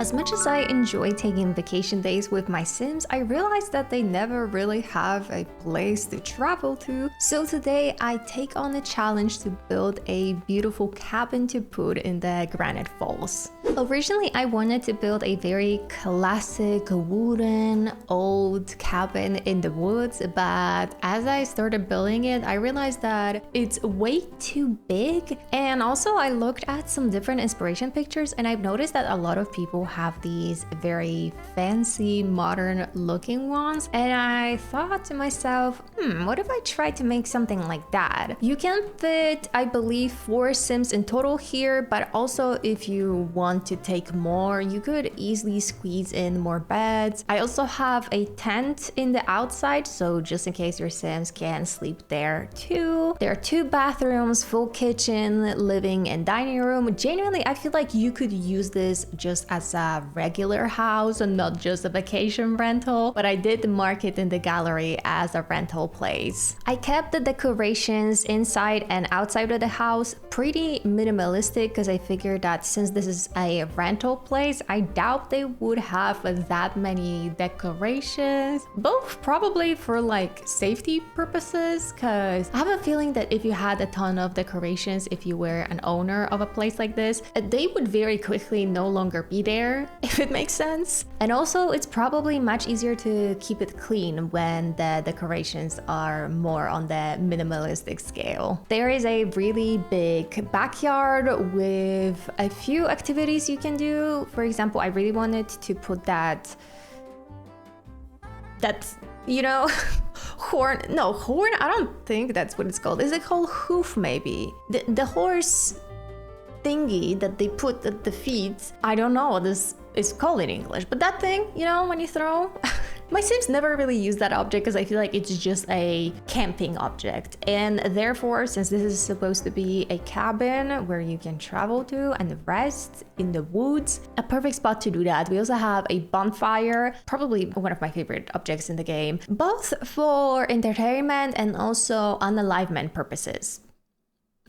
As much as I enjoy taking vacation days with my Sims, I realized that they never really have a place to travel to. So today I take on the challenge to build a beautiful cabin to put in the Granite Falls. Originally I wanted to build a very classic wooden old cabin in the woods, but as I started building it, I realized that it's way too big. And also I looked at some different inspiration pictures and I've noticed that a lot of people have these very fancy modern looking ones, and I thought to myself, what if I try to make something like that? You can fit, I believe, 4 Sims in total here, but also if you want to take more, you could easily squeeze in more beds. I also have a tent in the outside, so just in case your Sims can sleep there too. There are 2 bathrooms, full kitchen, living and dining room. Genuinely, I feel like you could use this just as a regular house and not just a vacation rental, but I did mark it in the gallery as a rental place. I kept the decorations inside and outside of the house pretty minimalistic because I figured that since this is a rental place, I doubt they would have that many decorations, both probably for like safety purposes, because I have a feeling that if you had a ton of decorations, if you were an owner of a place like this, they would very quickly no longer be there, if it makes sense. And also it's probably much easier to keep it clean when the decorations are more on the minimalistic scale. There is a really big backyard with a few activities you can do. For example, I really wanted to put that you know, horn, I don't think that's what it's called. Is it called hoof maybe? The horse thingy that they put at the feet. I don't know what this is called in English, but that thing, you know, when you throw. My Sims never really use that object because I feel like it's just a camping object. And therefore, since this is supposed to be a cabin where you can travel to and rest in the woods, a perfect spot to do that. We also have a bonfire, probably one of my favorite objects in the game, both for entertainment and also unalivement purposes.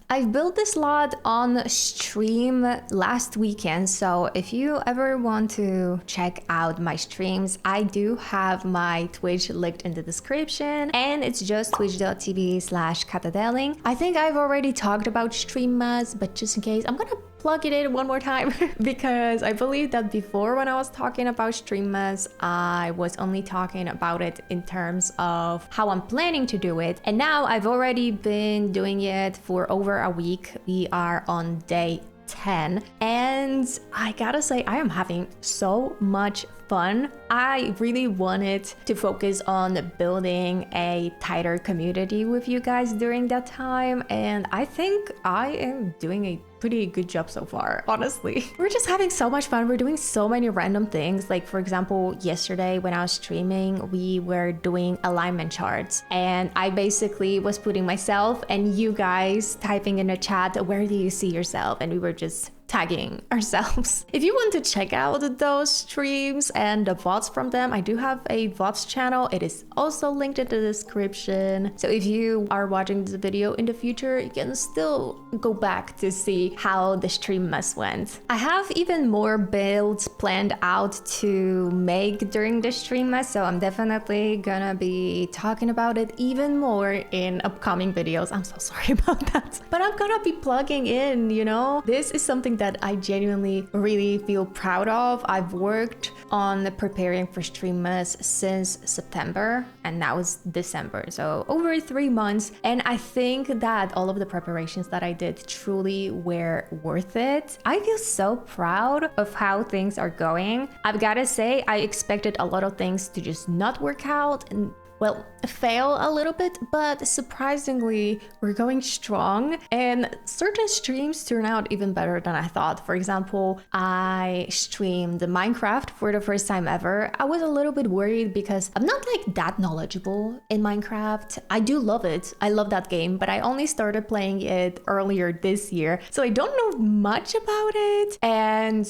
I built this lot on stream last weekend, so if you ever want to check out my streams, I do have my Twitch linked in the description, and it's just twitch.tv/katodeling. I think I've already talked about stream mass, but just in case, I'm gonna plug it in one more time because I believe that before, when I was talking about streamers, I was only talking about it in terms of how I'm planning to do it, and now I've already been doing it for over a week. We are on day 10 and I gotta say I am having so much fun. I really wanted to focus on building a tighter community with you guys during that time, and I think I am doing a pretty good job so far, honestly. We're just having so much fun. We're doing so many random things. Like for example, yesterday when I was streaming, we were doing alignment charts, and I basically was putting myself and you guys typing in the chat, where do you see yourself? And we were just tagging ourselves. If you want to check out those streams and the VODs from them, I do have a VODs channel. It is also linked in the description. So if you are watching this video in the future, you can still go back to see how the stream mess went. I have even more builds planned out to make during the stream mess, so I'm definitely gonna be talking about it even more in upcoming videos. I'm so sorry about that. But I'm gonna be plugging in, you know? This is something that I genuinely really feel proud of. I've worked on preparing for Streammas since September, and now it's December, so over 3 months, and I think that all of the preparations that I did truly were worth it. I feel so proud of how things are going. I've gotta say, I expected a lot of things to just not work out and, well, fail a little bit, but surprisingly, we're going strong, and certain streams turn out even better than I thought. For example, I streamed Minecraft for the first time ever. I was a little bit worried because I'm not like that knowledgeable in Minecraft. I do love it. I love that game, but I only started playing it earlier this year, so I don't know much about it. And,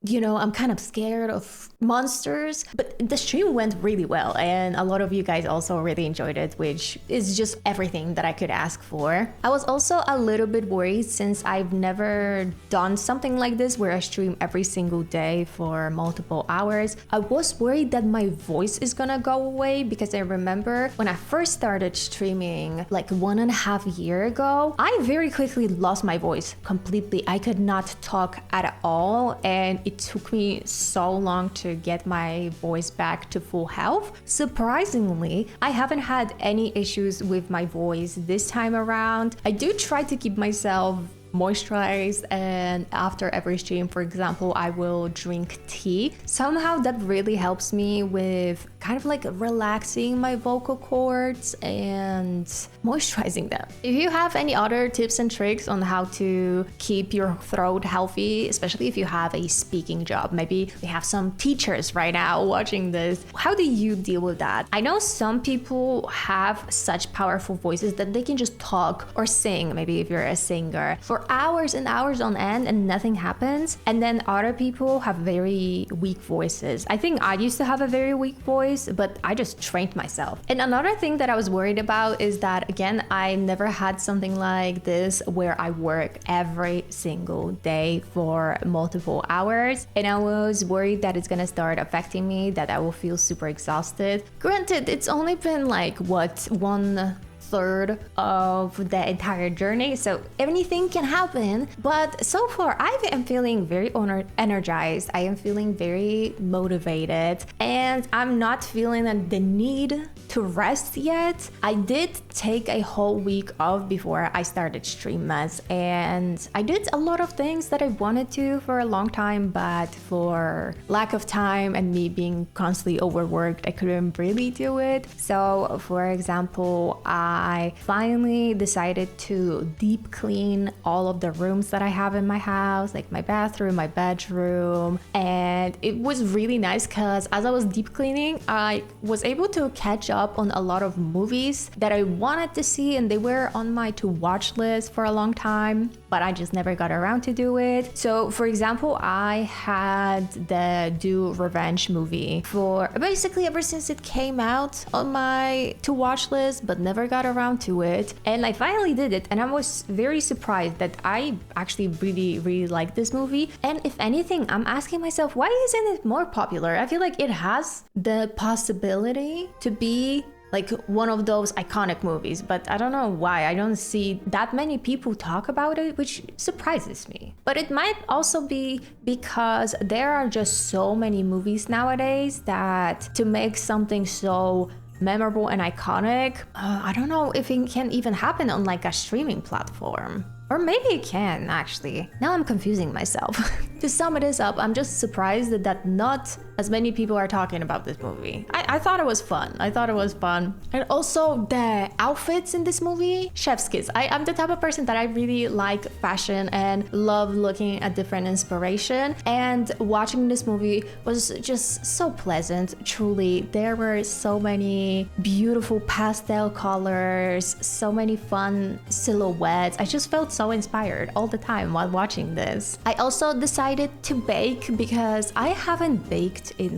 you know, I'm kind of scared of monsters, but the stream went really well, and a lot of you guys also really enjoyed it, which is just everything that I could ask for. I was also a little bit worried since I've never done something like this where I stream every single day for multiple hours. I was worried that my voice is gonna go away because I remember when I first started streaming like 1.5 years ago, I very quickly lost my voice completely. I could not talk at all, and it took me so long to get my voice back to full health. Surprisingly, I haven't had any issues with my voice this time around. I do try to keep myself moisturized, and after every stream, for example, I will drink tea. Somehow that really helps me with kind of like relaxing my vocal cords and moisturizing them. If you have any other tips and tricks on how to keep your throat healthy, especially if you have a speaking job, maybe we have some teachers right now watching this, how do you deal with that? I know some people have such powerful voices that they can just talk or sing, maybe if you're a singer, for hours and hours on end and nothing happens. And then other people have very weak voices. I think I used to have a very weak voice, but I just trained myself. And another thing that I was worried about is that, again, I never had something like this where I work every single day for multiple hours. And I was worried that it's gonna start affecting me, that I will feel super exhausted. Granted, it's only been like, what, 1/3 of the entire journey, so anything can happen. But so far I am feeling very energized, I am feeling very motivated, and I'm not feeling the need to rest yet. I did take a whole week off before I started Streammas, and I did a lot of things that I wanted to for a long time, but for lack of time and me being constantly overworked, I couldn't really do it. So for example, I finally decided to deep clean all of the rooms that I have in my house, like my bathroom, my bedroom. And it was really nice because as I was deep cleaning, I was able to catch up on a lot of movies that I wanted to see, and they were on my to watch list for a long time, but I just never got around to do it. So for example, I had the Do Revenge movie for basically ever since it came out on my to watch list, but never got around to it. And I finally did it, and I was very surprised that I actually really liked this movie. And if anything, I'm asking myself, why isn't it more popular? I feel like it has the possibility to be like one of those iconic movies, but I don't know why I don't see that many people talk about it, which surprises me. But it might also be because there are just so many movies nowadays that to make something so memorable and iconic, I don't know if it can even happen on like a streaming platform. Or maybe it can, actually. Now I'm confusing myself. To sum this up, I'm just surprised that not as many people are talking about this movie. I thought it was fun. And also the outfits in this movie, chef's kiss. I'm the type of person that I really like fashion and love looking at different inspiration. And watching this movie was just so pleasant, truly. There were so many beautiful pastel colors, so many fun silhouettes. I just felt so inspired all the time while watching this. I also decided to bake because I haven't baked in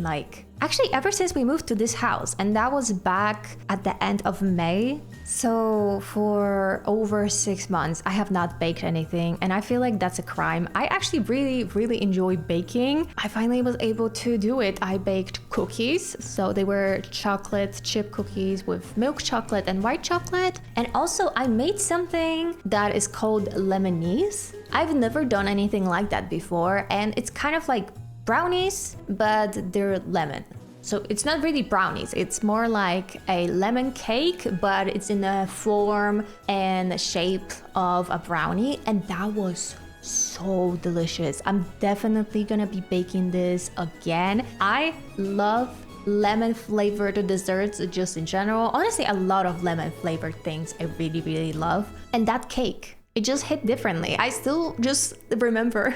actually ever since we moved to this house, and that was back at the end of May. So for over 6 months, I have not baked anything, and I feel like that's a crime. I actually really enjoy baking. I finally was able to do it. I baked cookies, so they were chocolate chip cookies with milk chocolate and white chocolate. And also I made something that is called lemonese. I've never done anything like that before, and it's kind of like brownies, but they're lemon. So it's not really brownies, it's more like a lemon cake, but it's in the form and shape of a brownie, and that was so delicious. I'm definitely gonna be baking this again. I love lemon flavored desserts just in general. Honestly, a lot of lemon flavored things I really love. And that cake, it just hit differently. I still just remember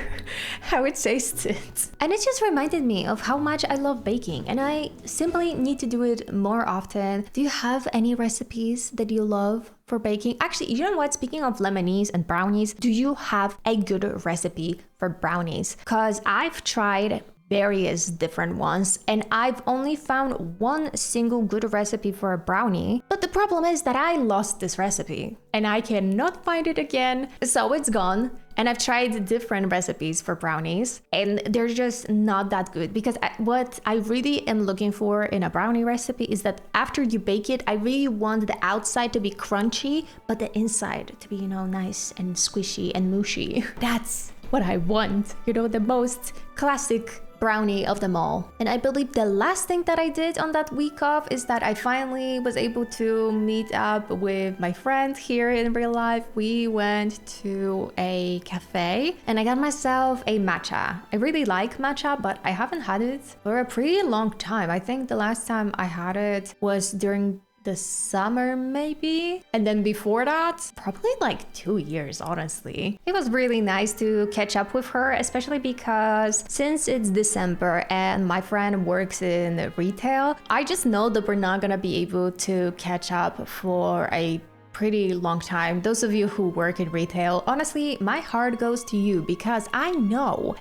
how it tasted. And it just reminded me of how much I love baking, and I simply need to do it more often. Do you have any recipes that you love for baking? Actually, you know what? Speaking of lemonese and brownies, do you have a good recipe for brownies? Because I've tried various different ones, and I've only found one single good recipe for a brownie. But the problem is that I lost this recipe and I cannot find it again, so it's gone. And I've tried different recipes for brownies and they're just not that good, because what I really am looking for in a brownie recipe is that after you bake it, I really want the outside to be crunchy, but the inside to be, you know, nice and squishy and mushy. That's what I want, you know, the most classic brownie of them all. And I believe the last thing that I did on that week off is that I finally was able to meet up with my friend here in real life. We went to a cafe and I got myself a matcha. I really like matcha, but I haven't had it for a pretty long time. I think the last time I had it was during the summer maybe, and then before that probably like 2 years, honestly. It was really nice to catch up with her, especially because since it's December and my friend works in retail, I just know that we're not gonna be able to catch up for a pretty long time. Those of you who work in retail, honestly, my heart goes to you, because I know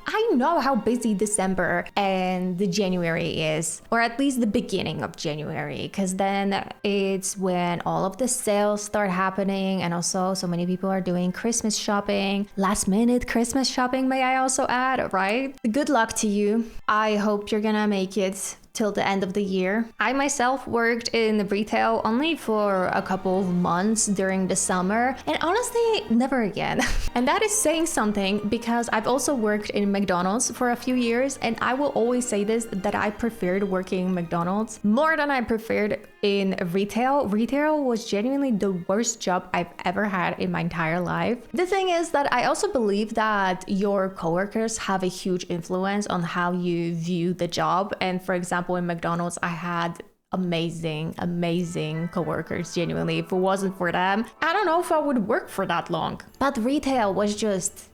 how busy December and the January is, or at least the beginning of January, because then it's when all of the sales start happening, and also so many people are doing Christmas shopping, last minute Christmas shopping, may I also add, right? Good luck to you. I hope you're gonna make it till the end of the year. I myself worked in retail only for a couple of months during the summer, and honestly, never again. And that is saying something, because I've also worked in McDonald's for a few years, and I will always say this, that I preferred working in McDonald's more than I preferred in retail. Retail was genuinely the worst job I've ever had in my entire life. The thing is that I also believe that your coworkers have a huge influence on how you view the job. And for example, in McDonald's, I had amazing coworkers. Genuinely, if it wasn't for them, I don't know if I would work for that long. But retail was just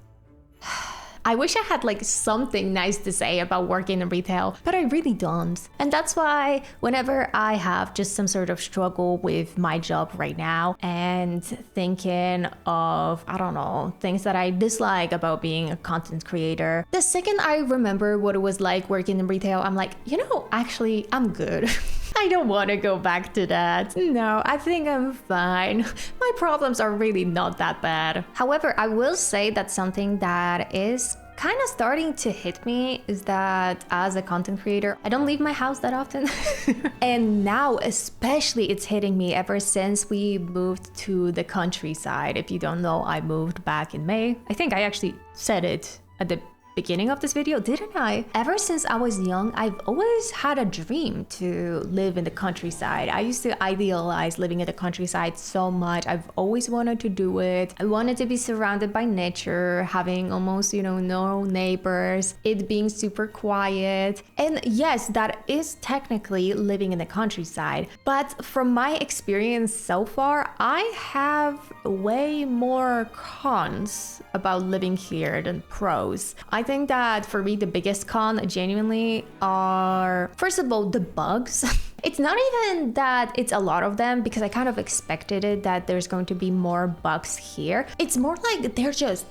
I wish I had like something nice to say about working in retail, but I really don't. And that's why whenever I have just some sort of struggle with my job right now and thinking of, I don't know, things that I dislike about being a content creator, the second I remember what it was like working in retail, I'm like, you know, actually, I'm good. I don't want to go back to that. No, I think I'm fine. My problems are really not that bad. However, I will say that something that is kind of starting to hit me is that as a content creator, I don't leave my house that often. And now especially it's hitting me ever since we moved to the countryside. If you don't know, I moved back in May. I think I actually said it at the beginning of this video, didn't I? Ever since I was young, I've always had a dream to live in the countryside. I used to idealize living in the countryside so much. I've always wanted to do it. I wanted to be surrounded by nature, having almost, you know, no neighbors, it being super quiet. And yes, that is technically living in the countryside. But from my experience so far, I have way more cons about living here than pros. I think that for me, the biggest con genuinely are, first of all, the bugs. It's not even that it's a lot of them, because I kind of expected it that there's going to be more bugs here. It's more like they're just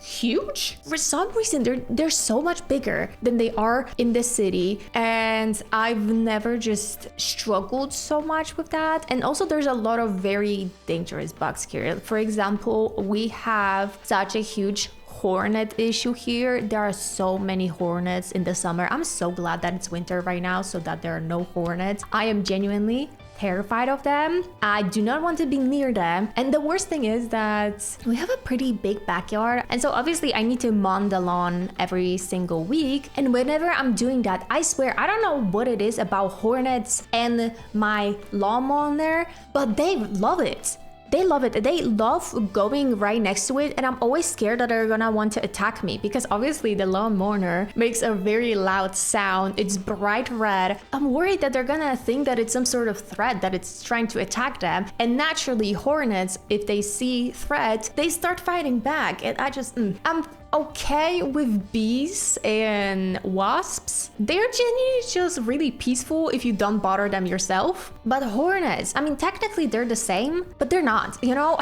huge. For some reason, they're so much bigger than they are in the city, and I've never just struggled so much with that. And also there's a lot of very dangerous bugs here. For example, we have such a huge hornet issue here. There are so many hornets in the summer. I'm so glad that it's winter right now so that there are no hornets. I am genuinely terrified of them. I do not want to be near them. And the worst thing is that we have a pretty big backyard, and so obviously I need to mow the lawn every single week. And whenever I'm doing that, I swear, I don't know what it is about hornets and my lawnmower, but they love it. They love it. They love going right next to it, and I'm always scared that they're gonna want to attack me, because obviously the lawnmower makes a very loud sound. It's bright red. I'm worried that they're gonna think that it's some sort of threat, that it's trying to attack them. And naturally, hornets, if they see threat, they start fighting back. And I'm okay with bees and wasps. They're genuinely just really peaceful if you don't bother them yourself. But hornets, I mean, technically they're the same, but they're not, you know?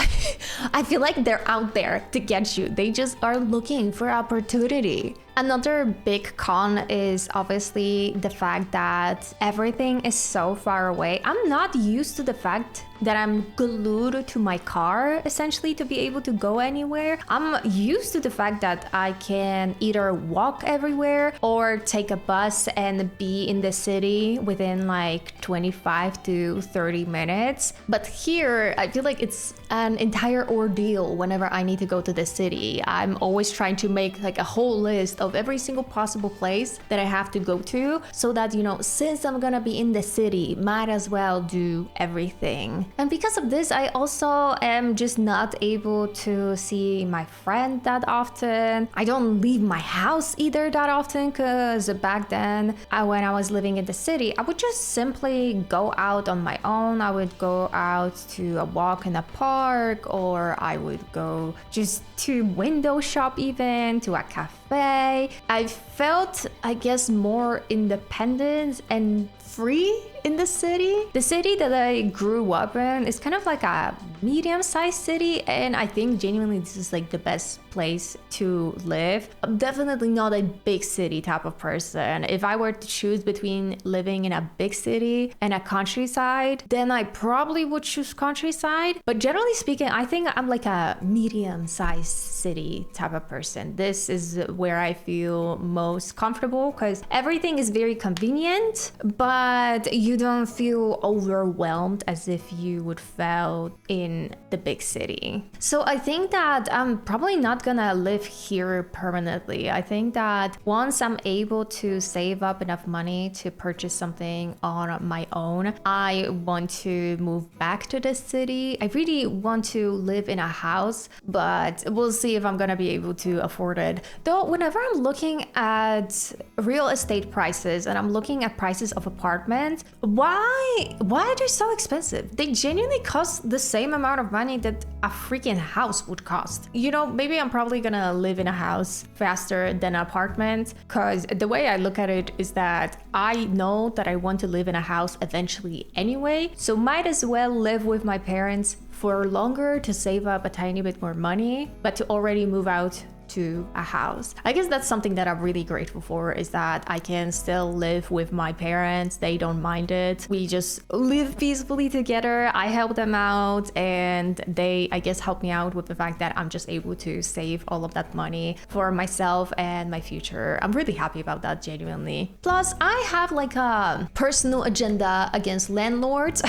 I feel like they're out there to get you. They just are looking for opportunity. Another big con is obviously the fact that everything is so far away. I'm not used to the fact that I'm glued to my car essentially to be able to go anywhere. I'm used to the fact that I can either walk everywhere or take a bus and be in the city within like 25 to 30 minutes. But here, I feel like it's an entire ordeal whenever I need to go to the city. I'm always trying to make like a whole list of every single possible place that I have to go to so that, you know, since I'm gonna be in the city, might as well do everything. And because of this, I also am just not able to see my friend that often. I don't leave my house either that often, because back then, when I was living in the city, I would just simply go out on my own. I would go out to a walk in a park, or I would go just to window shop, even to a cafe. I felt, I guess, more independent and free in the city. The city that I grew up in is kind of like a medium-sized city, and I think genuinely this is like the best place to live. I'm definitely not a big city type of person. If I were to choose between living in a big city and a countryside, then I probably would choose countryside. But generally speaking, I think I'm like a medium-sized city type of person. This is where I feel most comfortable because everything is very convenient, but you don't feel overwhelmed as if you would feel in the big city. So I think that I'm probably not gonna live here permanently. I think that once I'm able to save up enough money to purchase something on my own, I want to move back to the city. I really want to live in a house, but we'll see if I'm gonna be able to afford it. Though whenever I'm looking at real estate prices and I'm looking at prices of apartments, why are they so expensive? They genuinely cost the same amount of money that a freaking house would cost. You know, maybe I'm probably gonna live in a house faster than an apartment, because the way I look at it is that I know that I want to live in a house eventually anyway, so might as well live with my parents for longer to save up a tiny bit more money, but to already move out to a house. I guess that's something that I'm really grateful for, is that I can still live with my parents. They don't mind it. We just live peacefully together. I help them out and they, I guess, help me out with the fact that I'm just able to save all of that money for myself and my future. I'm really happy about that, genuinely. Plus, I have like a personal agenda against landlords.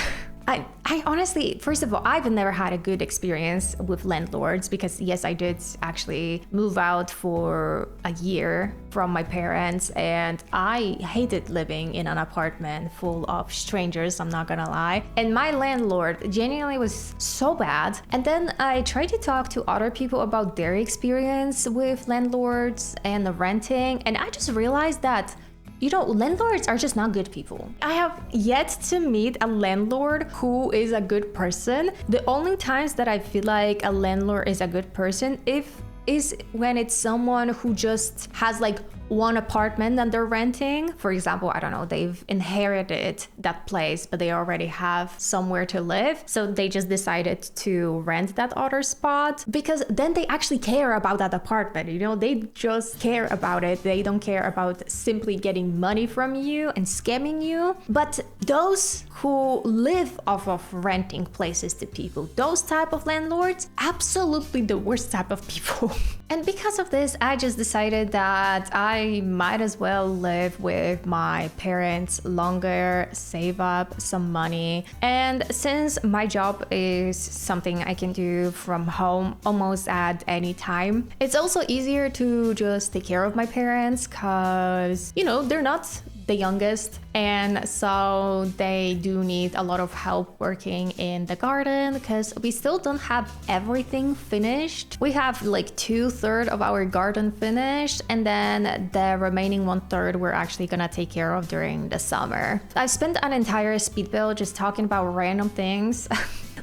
I honestly, first of all, I've never had a good experience with landlords because yes, I did actually move out for a year from my parents and I hated living in an apartment full of strangers, I'm not gonna lie. And my landlord genuinely was so bad. And then I tried to talk to other people about their experience with landlords and renting, and I just realized that, you know, landlords are just not good people. I have yet to meet a landlord who is a good person. The only times that I feel like a landlord is a good person is when it's someone who just has like one apartment that they're renting. For example, I don't know, they've inherited that place, but they already have somewhere to live. So they just decided to rent that other spot because then they actually care about that apartment. You know, they just care about it. They don't care about simply getting money from you and scamming you. But those who live off of renting places to people, those type of landlords, absolutely the worst type of people. And because of this, I just decided that I might as well live with my parents longer, save up some money. And since my job is something I can do from home almost at any time, it's also easier to just take care of my parents because, you know, they're not the youngest, and so they do need a lot of help working in the garden because we still don't have everything finished. We have like 2/3 of our garden finished, and then the remaining 1/3 we're actually gonna take care of during the summer. I spent an entire speed build just talking about random things.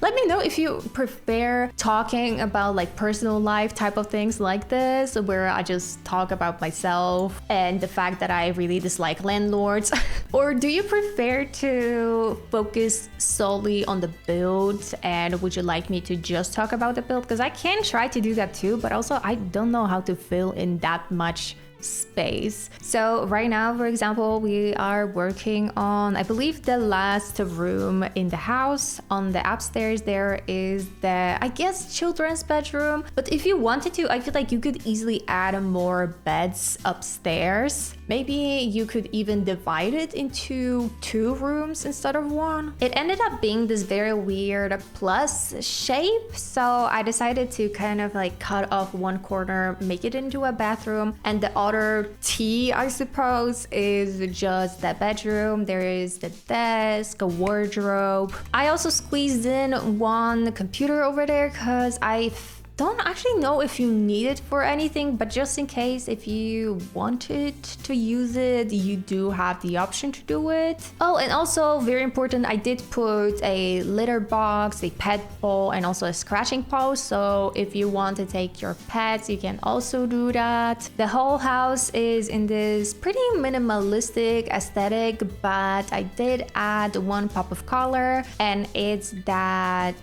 Let me know if you prefer talking about like personal life type of things like this, where I just talk about myself and the fact that I really dislike landlords. Or do you prefer to focus solely on the build, and would you like me to just talk about the build? Because I can try to do that too, but also I don't know how to fill in that much space. So right now, for example, we are working on, I believe, the last room in the house. On the upstairs there is the, I guess, children's bedroom, but if you wanted to, I feel like you could easily add more beds upstairs. Maybe you could even divide it into 2 rooms instead of 1. It ended up being this very weird plus shape, so I decided to kind of like cut off one corner, make it into a bathroom, and the other T, I suppose, is just the bedroom. There is the desk, a wardrobe. I also squeezed in one computer over there because I don't actually know if you need it for anything, but just in case, if you wanted to use it, you do have the option to do it. Oh, and also very important, I did put a litter box, a pet bowl, and also a scratching post. So if you want to take your pets, you can also do that. The whole house is in this pretty minimalistic aesthetic, but I did add one pop of color, and it's that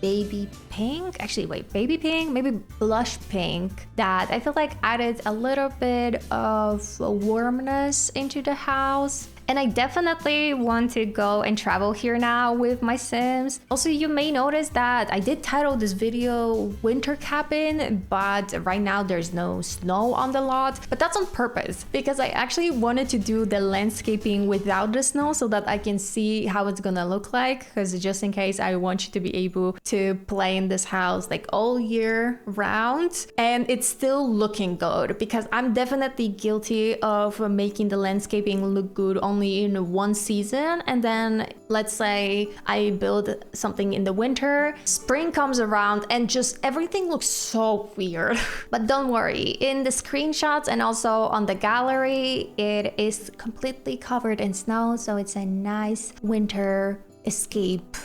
baby pink. Actually, wait, baby pink, maybe blush pink, that I feel like added a little bit of warmness into the house. And I definitely want to go and travel here now with my Sims. Also, you may notice that I did title this video Winter Cabin, but right now there's no snow on the lot. But that's on purpose because I actually wanted to do the landscaping without the snow so that I can see how it's gonna look like. Because just in case, I want you to be able to play in this house like all year round. And it's still looking good because I'm definitely guilty of making the landscaping look good only in one season, and then let's say I build something in the winter, spring comes around and just everything looks so weird. But don't worry, in the screenshots and also on the gallery, it is completely covered in snow, so it's a nice winter escape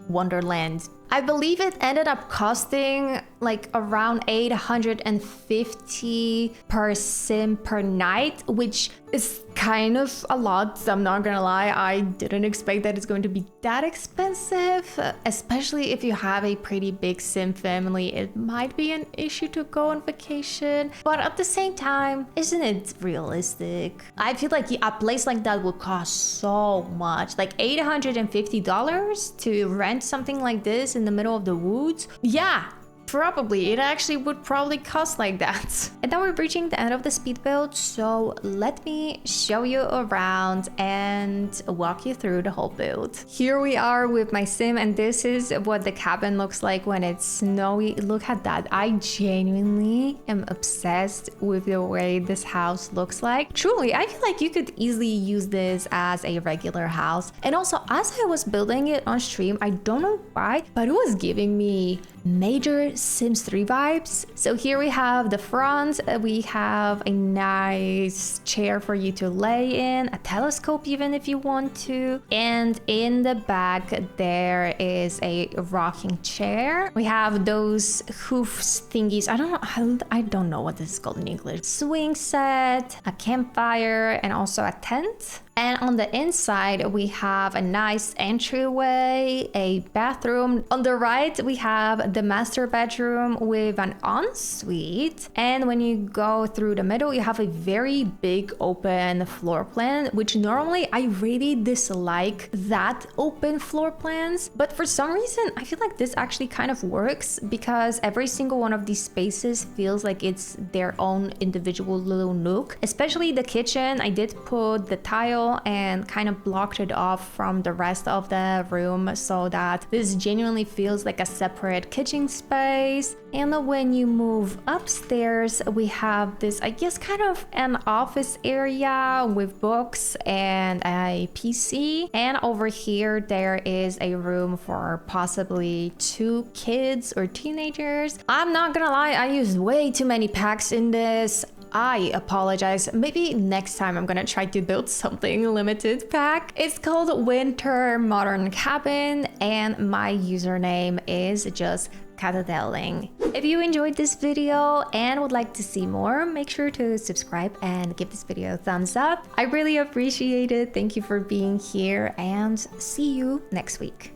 wonderland. I believe it ended up costing like around 850 per sim per night, which is kind of a lot. I'm not gonna lie, I didn't expect that it's going to be that expensive, especially if you have a pretty big sim family. It might be an issue to go on vacation, but at the same time, isn't it realistic? I feel like a place like that would cost so much, like $850 to rent something like this in the middle of the woods. Yeah, probably. It actually would probably cost like that. And now we're reaching the end of the speed build, so let me show you around and walk you through the whole build. Here we are with my sim, and this is what the cabin looks like when it's snowy. Look at that. I genuinely am obsessed with the way this house looks like. Truly, I feel like you could easily use this as a regular house. And also, as I was building it on stream, I don't know why, but it was giving me major Sims 3 vibes. So here we have the front, we have a nice chair for you to lay in, a telescope even if you want to, and in the back there is a rocking chair. We have those hoofs thingies, I don't know what this is called in English. Swing set, a campfire, and also a tent. And on the inside, we have a nice entryway, a bathroom. On the right, we have the master bedroom with an ensuite. And when you go through the middle, you have a very big open floor plan, which normally I really dislike that open floor plans. But for some reason, I feel like this actually kind of works because every single one of these spaces feels like it's their own individual little nook. Especially the kitchen, I did put the tile and kind of blocked it off from the rest of the room so that this genuinely feels like a separate kitchen space. And when you move upstairs, we have this, I guess, kind of an office area with books and a PC. And over here, there is a room for possibly 2 kids or teenagers. I'm not gonna lie, I used way too many packs in this. I apologize. Maybe next time I'm gonna try to build something limited pack. It's called Winter Modern Cabin and my username is just katodeling. If you enjoyed this video and would like to see more, make sure to subscribe and give this video a thumbs up. I really appreciate it. Thank you for being here and see you next week.